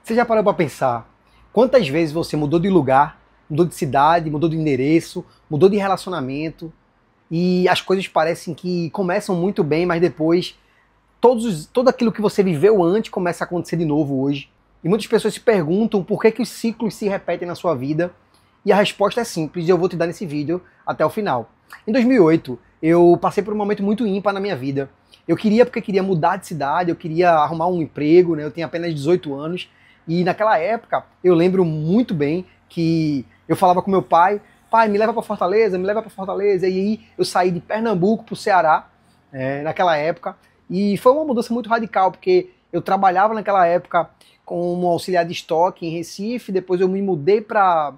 Você já parou para pensar quantas vezes você mudou de lugar, mudou de cidade, mudou de endereço, mudou de relacionamento e as coisas parecem que começam muito bem, mas depois tudo aquilo que você viveu antes começa a acontecer de novo hoje. E muitas pessoas se perguntam por que os ciclos se repetem na sua vida. E a resposta é simples e eu vou te dar nesse vídeo até o final. Em 2008, eu passei por um momento muito ímpar na minha vida. Porque queria mudar de cidade, eu queria arrumar um emprego, né? Eu tinha apenas 18 anos. E naquela época, eu lembro muito bem que eu falava com meu pai, pai, me leva para Fortaleza, me leva para Fortaleza. E aí eu saí de Pernambuco para o Ceará, naquela época. E foi uma mudança muito radical, porque eu trabalhava naquela época como auxiliar de estoque em Recife, depois eu me mudei para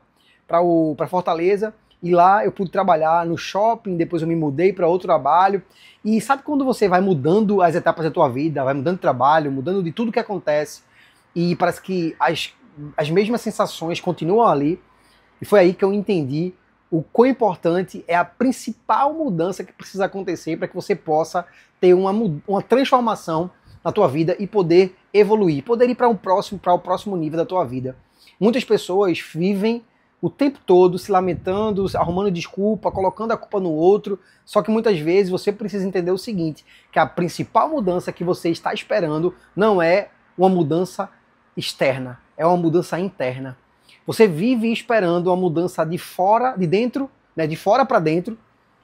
Fortaleza, e lá eu pude trabalhar no shopping, depois eu me mudei para outro trabalho. E sabe quando você vai mudando as etapas da tua vida, vai mudando de trabalho, mudando de tudo que acontece, e parece que as mesmas sensações continuam ali? E foi aí que eu entendi o quão importante é a principal mudança que precisa acontecer para que você possa ter uma transformação na tua vida e poder evoluir, poder ir para o próximo nível da tua vida. Muitas pessoas vivem o tempo todo se lamentando, arrumando desculpa, colocando a culpa no outro, só que muitas vezes você precisa entender o seguinte, que a principal mudança que você está esperando não é uma mudança externa, é uma mudança interna. Você vive esperando uma mudança de dentro, né, de fora para dentro,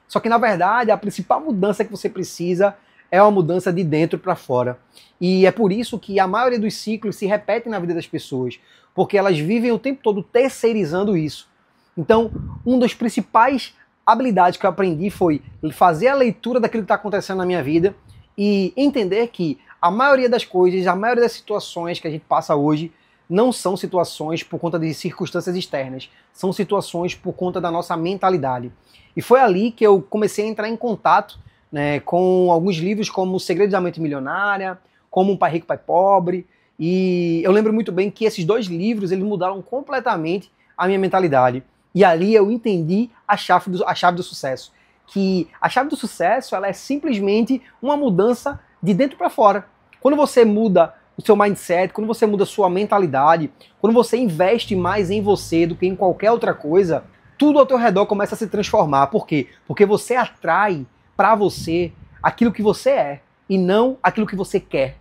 só que na verdade a principal mudança que você precisa é uma mudança de dentro para fora. E é por isso que a maioria dos ciclos se repetem na vida das pessoas, porque elas vivem o tempo todo terceirizando isso. Então, uma das principais habilidades que eu aprendi foi fazer a leitura daquilo que está acontecendo na minha vida e entender que a maioria das coisas, a maioria das situações que a gente passa hoje não são situações por conta de circunstâncias externas, são situações por conta da nossa mentalidade. E foi ali que eu comecei a entrar em contato, né, com alguns livros como O Segredo da Mente Milionária, como Um Pai Rico, Pai Pobre, e eu lembro muito bem que esses dois livros eles mudaram completamente a minha mentalidade. E ali eu entendi a chave do sucesso. Que a chave do sucesso ela é simplesmente uma mudança de dentro para fora. Quando você muda o seu mindset, quando você muda a sua mentalidade, quando você investe mais em você do que em qualquer outra coisa, tudo ao teu redor começa a se transformar. Por quê? Porque você atrai para você aquilo que você é e não aquilo que você quer.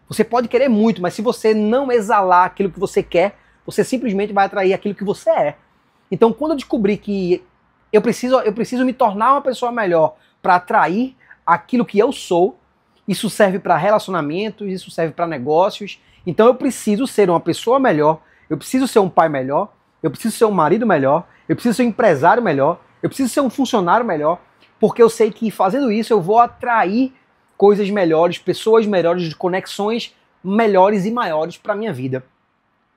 Você pode querer muito, mas se você não exalar aquilo que você quer, você simplesmente vai atrair aquilo que você é. Então, quando eu descobri que eu preciso me tornar uma pessoa melhor para atrair aquilo que eu sou, isso serve para relacionamentos, isso serve para negócios. Então eu preciso ser uma pessoa melhor, eu preciso ser um pai melhor, eu preciso ser um marido melhor, eu preciso ser um empresário melhor, eu preciso ser um funcionário melhor, porque eu sei que fazendo isso eu vou atrair coisas melhores, pessoas melhores, conexões melhores e maiores para a minha vida.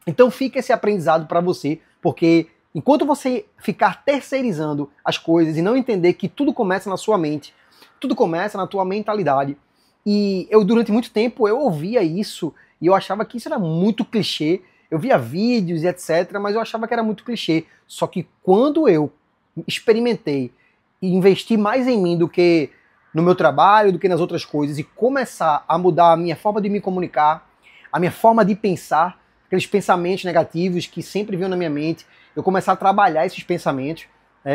Então fica esse aprendizado para você, porque enquanto você ficar terceirizando as coisas e não entender que tudo começa na sua mente, tudo começa na tua mentalidade. E eu durante muito tempo eu ouvia isso e eu achava que isso era muito clichê. Eu via vídeos e etc, mas eu achava que era muito clichê. Só que quando eu experimentei e investi mais em mim do que no meu trabalho, do que nas outras coisas, e começar a mudar a minha forma de me comunicar, a minha forma de pensar, aqueles pensamentos negativos que sempre vinham na minha mente, eu começar a trabalhar esses pensamentos,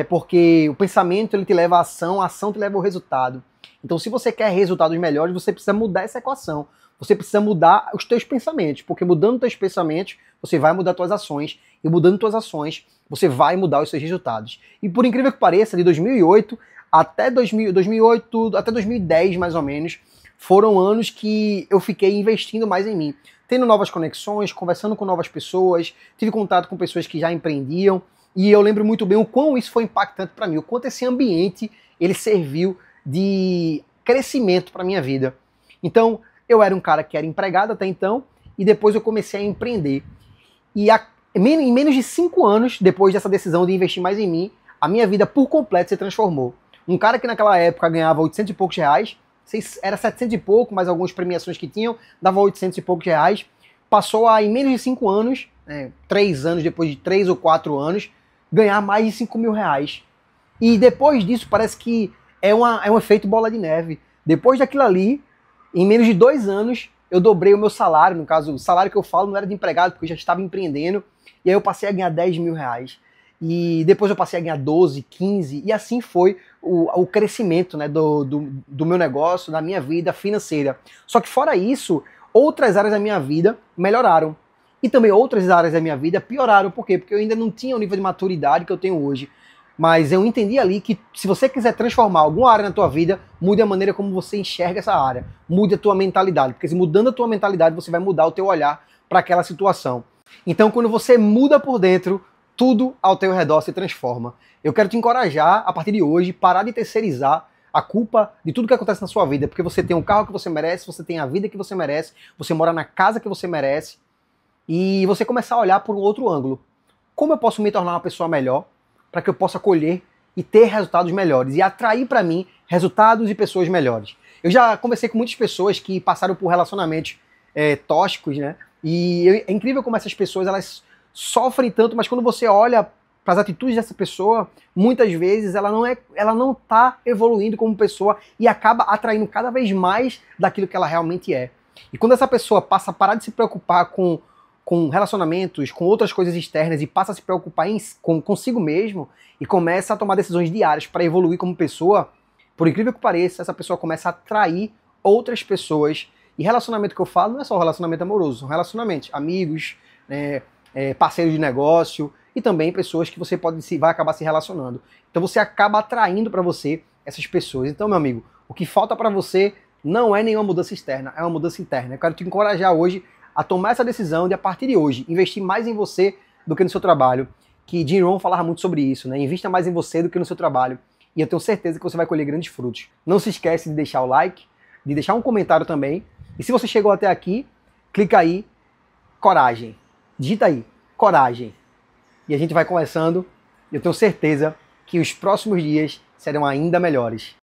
porque o pensamento ele te leva à ação, a ação te leva ao resultado. Então se você quer resultados melhores, você precisa mudar essa equação. Você precisa mudar os teus pensamentos, porque mudando os teus pensamentos, você vai mudar as tuas ações, e mudando as tuas ações, você vai mudar os seus resultados. E por incrível que pareça, de 2008 até 2010, mais ou menos, foram anos que eu fiquei investindo mais em mim, tendo novas conexões, conversando com novas pessoas, tive contato com pessoas que já empreendiam, e eu lembro muito bem o quão isso foi impactante para mim, o quanto esse ambiente ele serviu de crescimento para minha vida. Então, eu era um cara que era empregado até então, e depois eu comecei a empreender. E em menos de 5 anos, depois dessa decisão de investir mais em mim, a minha vida por completo se transformou. Um cara que naquela época ganhava 800 e poucos reais, era 700 e pouco, mais algumas premiações que tinham, dava 800 e poucos reais, passou a, em menos de 5 anos, 3 anos, depois de 3 ou 4 anos, ganhar mais de 5 mil reais. E depois disso parece que é um efeito bola de neve. Depois daquilo ali, em menos de 2 anos, eu dobrei o meu salário, no caso, o salário que eu falo não era de empregado, porque eu já estava empreendendo, e aí eu passei a ganhar 10 mil reais. E depois eu passei a ganhar 12, 15, e assim foi o crescimento, né, do meu negócio, da minha vida financeira. Só que fora isso, outras áreas da minha vida melhoraram. E também outras áreas da minha vida pioraram. Por quê? Porque eu ainda não tinha o nível de maturidade que eu tenho hoje. Mas eu entendi ali que se você quiser transformar alguma área na tua vida, mude a maneira como você enxerga essa área. Mude a tua mentalidade. Porque se mudando a tua mentalidade, você vai mudar o teu olhar para aquela situação. Então, quando você muda por dentro, tudo ao teu redor se transforma. Eu quero te encorajar, a partir de hoje, parar de terceirizar a culpa de tudo que acontece na sua vida. Porque você tem o carro que você merece, você tem a vida que você merece, você mora na casa que você merece. E você começar a olhar por um outro ângulo. Como eu posso me tornar uma pessoa melhor para que eu possa colher e ter resultados melhores e atrair para mim resultados e pessoas melhores? Eu já conversei com muitas pessoas que passaram por relacionamentos tóxicos, né? E é incrível como essas pessoas elas sofrem tanto, mas quando você olha para as atitudes dessa pessoa, muitas vezes ela não está evoluindo como pessoa e acaba atraindo cada vez mais daquilo que ela realmente é. E quando essa pessoa passa a parar de se preocupar com relacionamentos, com outras coisas externas e passa a se preocupar consigo mesmo e começa a tomar decisões diárias para evoluir como pessoa, por incrível que pareça, essa pessoa começa a atrair outras pessoas. E relacionamento que eu falo não é só relacionamento amoroso, são relacionamentos, amigos, né, parceiros de negócio e também pessoas que você vai acabar se relacionando. Então você acaba atraindo para você essas pessoas. Então, meu amigo, o que falta para você não é nenhuma mudança externa, é uma mudança interna. Eu quero te encorajar hoje a tomar essa decisão de, a partir de hoje, investir mais em você do que no seu trabalho. Que Jim Rohn falava muito sobre isso, né? Invista mais em você do que no seu trabalho. E eu tenho certeza que você vai colher grandes frutos. Não se esquece de deixar o like, de deixar um comentário também. E se você chegou até aqui, clica aí, coragem. Digita aí, coragem. E a gente vai conversando. E eu tenho certeza que os próximos dias serão ainda melhores.